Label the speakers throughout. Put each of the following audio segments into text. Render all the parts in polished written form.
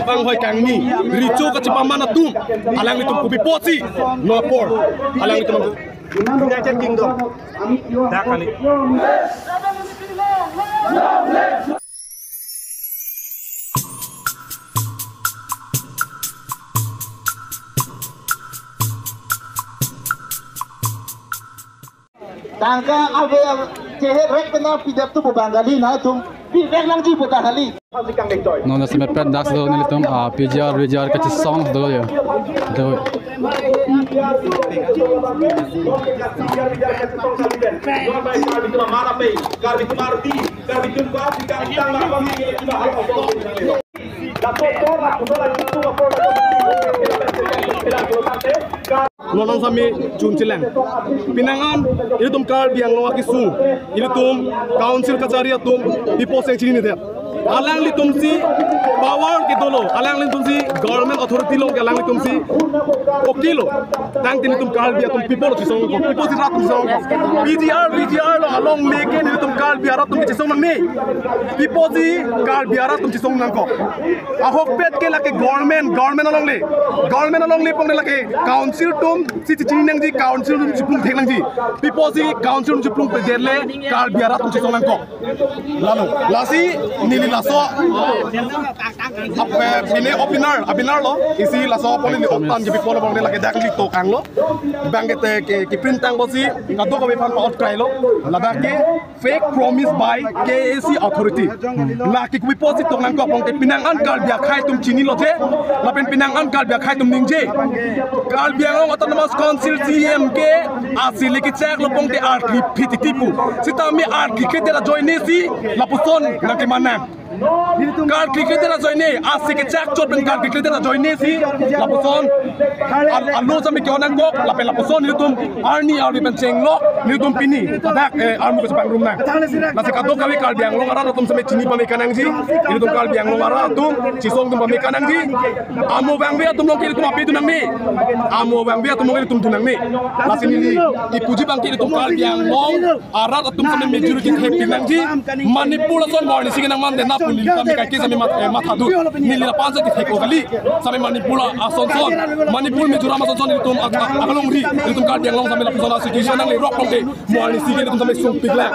Speaker 1: Bang hoi kang ni ricu ka cipamana tum alang itu kupi posi no por alang itu United Kingdom dah kali
Speaker 2: tangka ave cehet rek pena pidap tu Bangali na tum pidek lang ji Bangali
Speaker 3: non se met das do nele tum a PGR ka song do yo do
Speaker 1: nonong sami chun chilang pinangan itu tum kar biang no akisu itu tum council kachari tum people section ni de alang li tum si power ke dolo alang li tum si government authority lo alang li tum si okilo tang tin tum kar biang tum people si song people si rat song PGR lo along leke ni tum kar biang rat tum si song ni people si kar biang rat tum si song nang ko ahok pet ke lake government along le pong le lake council tum si chini nang ji council tum si plung thek nang ji people si council tum si plung pe derle kar biang rat tum si song nang ko lalu lasi nili laso ape bine opener lo isi laso poli ni optan je people pong le lake dak li to kang lo bangete ke printang bosi kado ko be pan out krai lo lada ke fake promise by KAC authority la ki ku posi to nang ko pong te pinangan kar biang khai tum chini lo je la pen pinangan kar biang khai tum ning je kar biang lo autonomous council CM ke asili ki chek lo pong te art li phitipu sitami art ki ke tera join si la puson na ke manang kar klikle tera joine asi ke chak chot ben kar klikle tera joine si la puson allo sami ke onan gok la pe la puson ni tum arni arbi ben cheng lo ni tum pini dak armu ke sepang rum na la se kadok kawi kar biang lo ngara tum sami chini pami kanang ji ni tum kar biang lo ngara tum chisong tum pami kanang ji amo bang bia tum lo ke tum api tu nang ni amo bang bia tum lo ke tum tu nang ni la sini ni ipuji bang ke tum kar biang lo arat tum sami majority ke pinang ji manipulation bor ni sinang man de na puli kami kai sami matha du ni la panza ki theko gali sami manipula asonson manipul me jura asonson ni tum akalong ri ni tum kar biang long sami la pusona situation nang le rock pong de moani sige tum sami sung pigla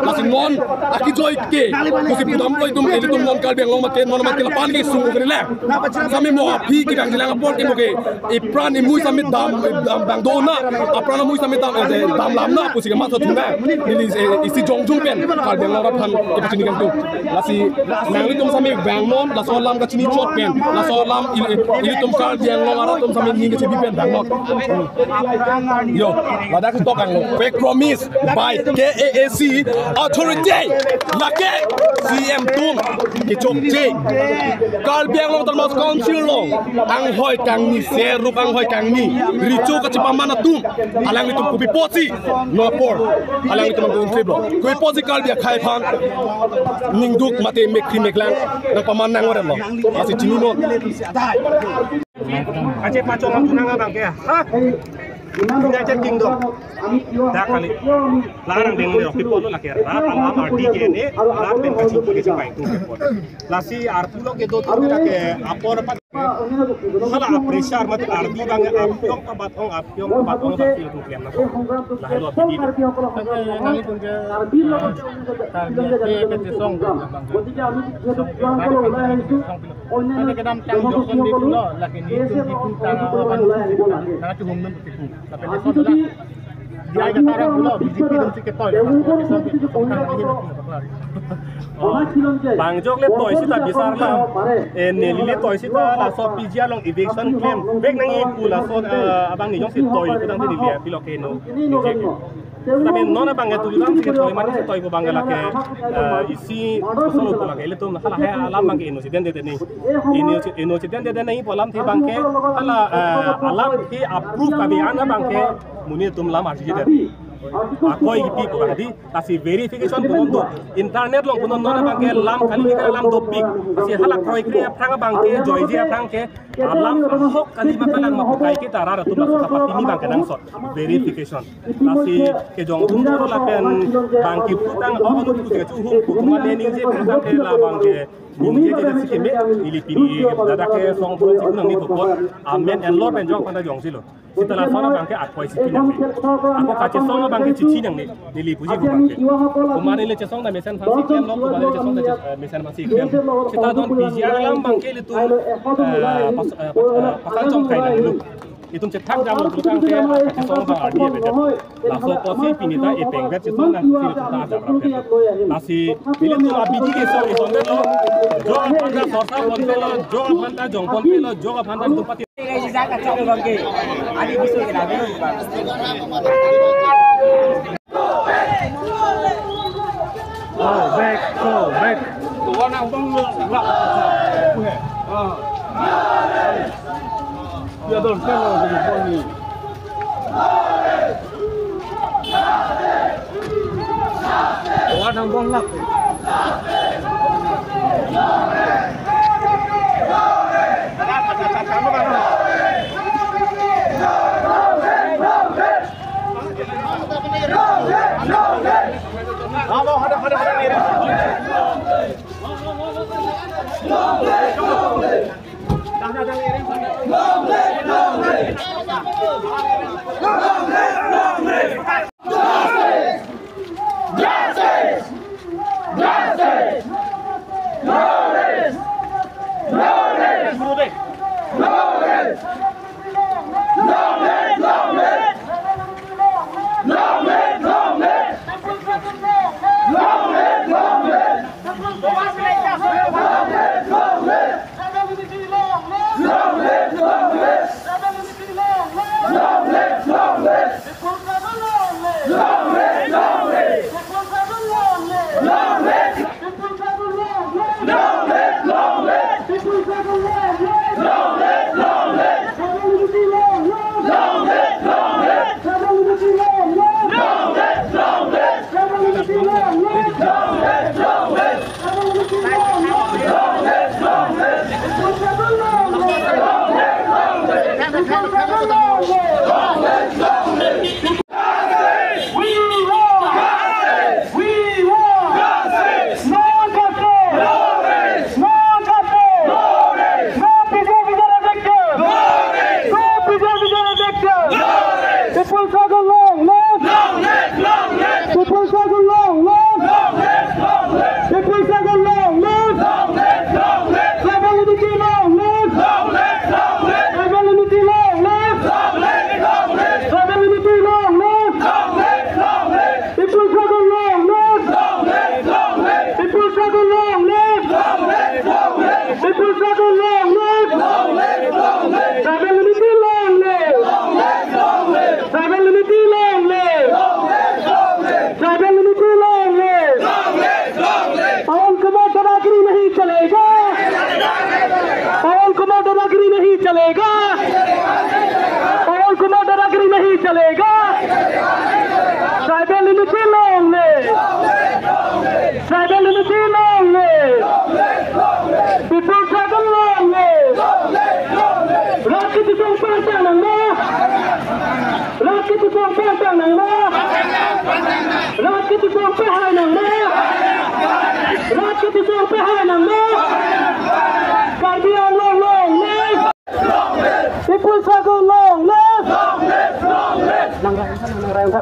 Speaker 1: la sin mon aki joy ke ko si pudam loi tum eli tum non kar biang long ma ke mon ma ke la pan ke sung gali la sami mo phi ki dang jilang bor ke mo ke e pran ni mui sami dam bang do na apran mui sami dam lam na pu si ma tha thum na ni isi jong jung pen kar biang long ra phan ke pachini gang tu la si nang li tum sami bang mon la so lam ka chini chot pen la so lam ili tum kar biang long ara tum sami ni ke chibi pen bang not yo la da ka to kang lo fake promise by KAC authority la ke CM tum ki chok je kar biang long autonomous council long ang hoi kang ni seru ang hoi kang ni ricu ka chipamana tum alang li tum kupi posi no por alang li tum kum fiblo kupi posi kar biang khai phan ningduk mate mekri meklang nang paman nang ora lo masih chini no aje pacong tunanga bang ke ha United Kingdom dah kali larang deng lo people lo laki rap alam RDK ne rap ben kacing ke cipai tu lasi arpulo ke do tu laki apor pat hala pressure mat ardi bang apyong ka batong tapi tu kliam na lah lo bidi nali pun ke ke song bang ada kedam tang jokon di lo laki ni tu di tang awan na tu hum tu tapi leso tu dia ada tarang pula BJP dan sikit toy Bang Jok le toy sita bisar la neli le toy sita la so PGR long eviction claim bek nang i pula so abang ni jong si toy ku dang ni le pilokeno tapi nona bang itu juga sikit toy mani si toy ku bang la ke isi solo pula ke le tu hala hai alam bang ke incident de ni incident de nahi polam thi bang ke hala alam ki approve ka bi ana bang ke muni tum lam arji de
Speaker 4: koi gipi ko bangdi kasi verification punon internet long punon nona bangke lam kali ka lam dopik kasi halak kroi kre aprang bangke joyje aprang ke lam hok kali makalang makai ke tarara tu masuk kapati ni bangke nang sot verification kasi ke jong tum ro la pen bangki putang anu tu ke chu hum kuma ne ning je putang ke la bangke ning je je sikeme ili pini dada ke song pun sikun nang ni topot amen and lord penjong panda jong silo setelah sana bangke akoi sikin nang aku kace song bangke cici nang ni nili puji ko bangke kemarin le cesong da mesen fansi kem lo kemarin le cesong da mesen fansi kem kita don PGR lam bangke itu pasan jong kai nang lu itu cetak jam lu kang ke kace song bang ardi beda la so posi pinita e pengvet cesong nang silo kita ada berapa nasi ile tu la biji ke song isonde lo jo panda sorsa bonte lo jo panda jong bonte lo jo panda tu pati
Speaker 5: Zakat cakap bangke, ada bisu kita belum bang.
Speaker 4: Go back.
Speaker 1: Tuan nak bang lah. Ya dah kalau jadi poni. Tuan nak bang lah.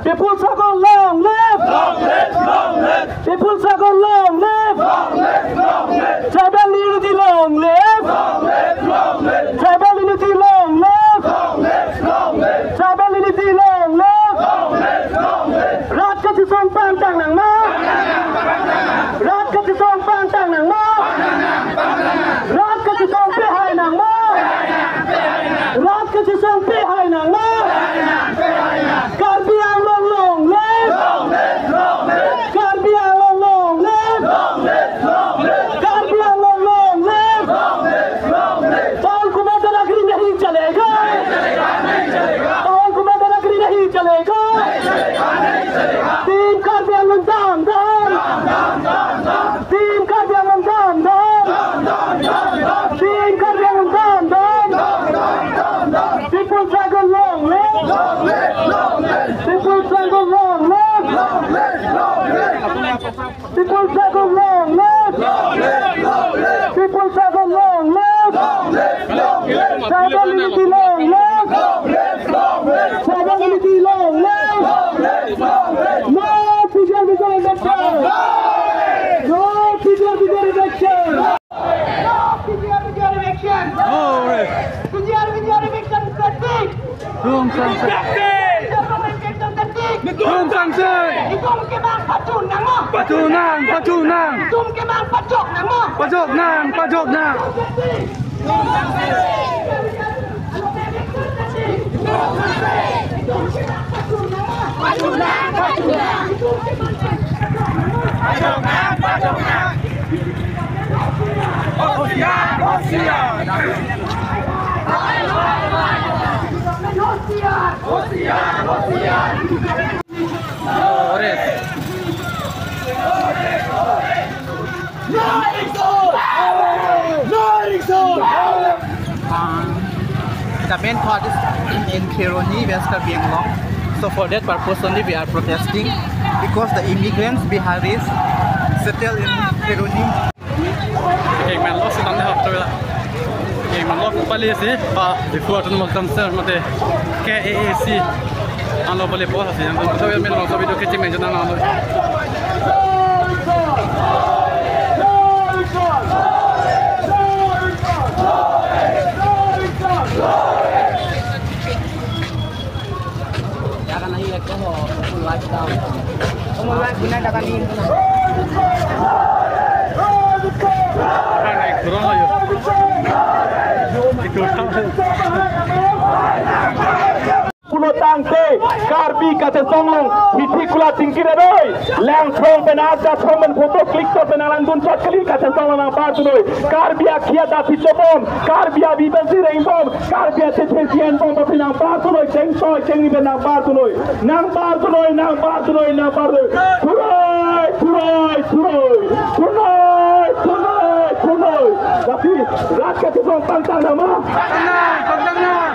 Speaker 2: People struggle long live. People struggle long live. People struggle long live. Tribal unity long live. Tribal unity long live. Tribal unity long live. Rat ka song pantang nang ma. Rat ka song pantang nang ma. Rat ka song pehai nang ma. Rat ka song pehai nang ma. Karbiang long long live. Karbiang long long live. Karbiang long
Speaker 3: Dum Sanse. Dum Sanse.
Speaker 2: Dum kemang pacun nang mo.
Speaker 3: Pacunang, pacunang.
Speaker 2: Dum kemang pacok nang mo.
Speaker 3: Pajok nang, pajok nang.
Speaker 5: The main part is in Kironi, West Bengal. So for that purpose only we are protesting because the immigrants Biharis settle in Kironi.
Speaker 3: Cái màn lót sẽ đóng hợp tôi là cái màn lót cũng bali gì để phù hợp trong một tâm sự mà để KAAC anh lo bali bỏ gì anh tôi tôi mình lo tôi video cái mình cho nó rồi
Speaker 5: Jangan lagi lekor mulai tahun. Mulai guna dapat ini.
Speaker 3: cái này kurang lah yo
Speaker 2: Kulo tangke karbi kate songlong hiti kula tingkira doi lang thong benada thomen photo click to benalan dun chat kali kate songlong na bar doi karbi akhia da pichobom karbi abibansi reimbom karbi athethian bom bapinang bar doi cheng toy chengi benang bar doi nang bar doi nang bar doi nang bar doi thuroi thuroi thuroi thuroi thuroi thuroi tapi rat kate song pantang nama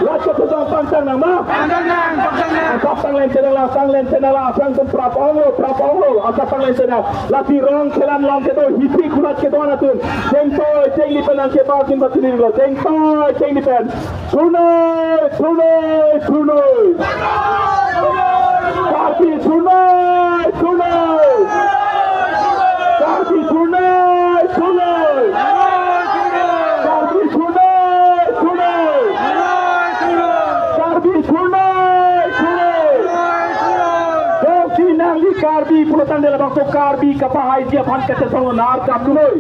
Speaker 2: rat kate song pantang nama asap sang len channel sang tum prapong lo asap sang len channel lati rong chelan long ke to hipi khulat ke to na tun cheng toy cheng li penang ke ba kin batini lo cheng toy cheng li pen thunoi karpi thunoi karpi thunoi karbi pulotan dela bangso karbi kapahai dia phan kate song nar kapduloi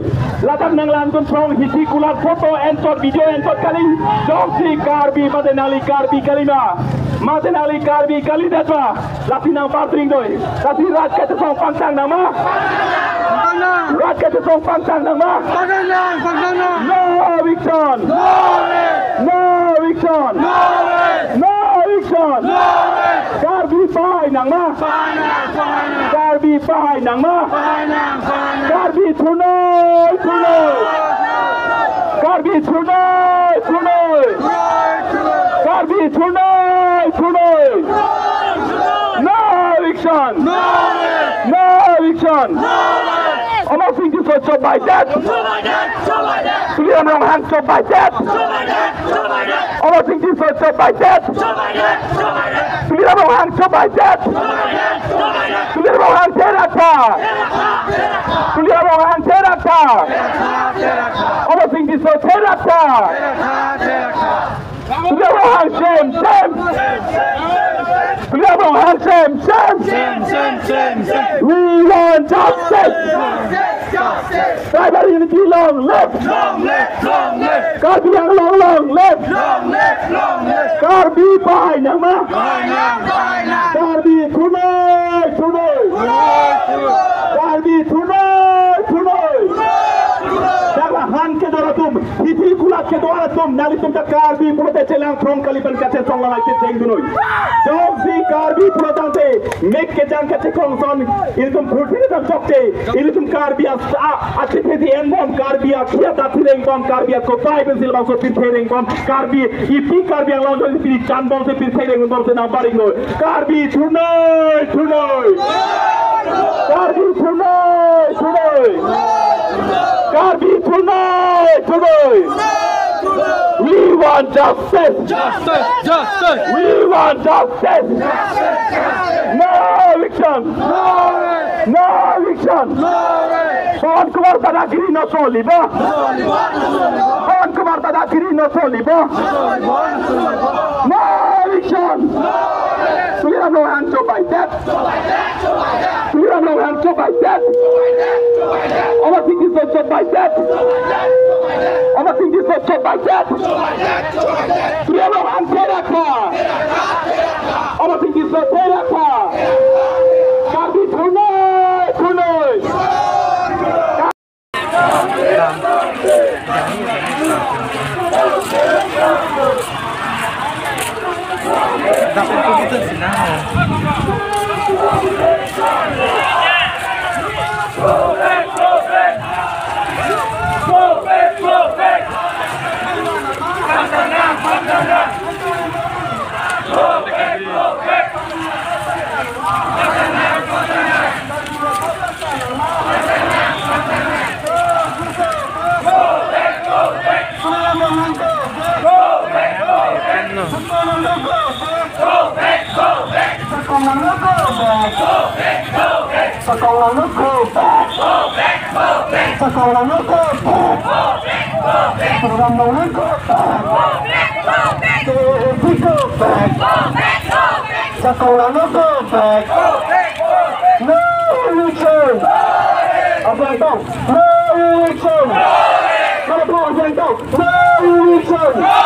Speaker 2: latak nang landun song hiti kulat foto and shot video and shot kali jongsi karbi madenali karbi kalima madenali karbi kali datwa lati nang partring doi lati rat kate song pantang nama rat kate song pantang nama no eviction no eviction karbi pai nang ma karbi pai nang ma karbi thunoi karbi thunoi karbi thunoi no eviction almost think this was so by death clear wrong hand so by death almost think this was so by death clear wrong hand so by death clear wrong hand terata almost think this was terata clear wrong hand shame clear wrong hand shame we want justice tribal unity long live karbi yang long live karbi pai nang ma karbi thunoi karbi thunoi daga han ke dora tum hiti kulat ke dora tum nali tum ta karbi pulote chelang from kaliban kate song la ke teng dunoi jog si karbi pulotante mek ke jang kate kong son iltum phurthine tam chokte iltum karbi athe the end bomb karbi akhia da thireng bomb karbi ko pai bensil bang so pir thireng bomb karbi ipi karbi ang long joli pir chan bomb se pir thireng bomb se na baring no karbi thunoi karbi thunoi karbi thunoi we want justice we want justice no eviction Pawan Kumar Dadagiri no soliba no election. Freedom no hand, Joe by death. Freedom no hand, Joe by death. Overthink this not Joe by death. Overthink this not Joe by death. Freedom no hand, Teraka. Overthink this not Teraka. Kaki tonight, tonight.
Speaker 5: Dapat ko dito sila.
Speaker 2: No election!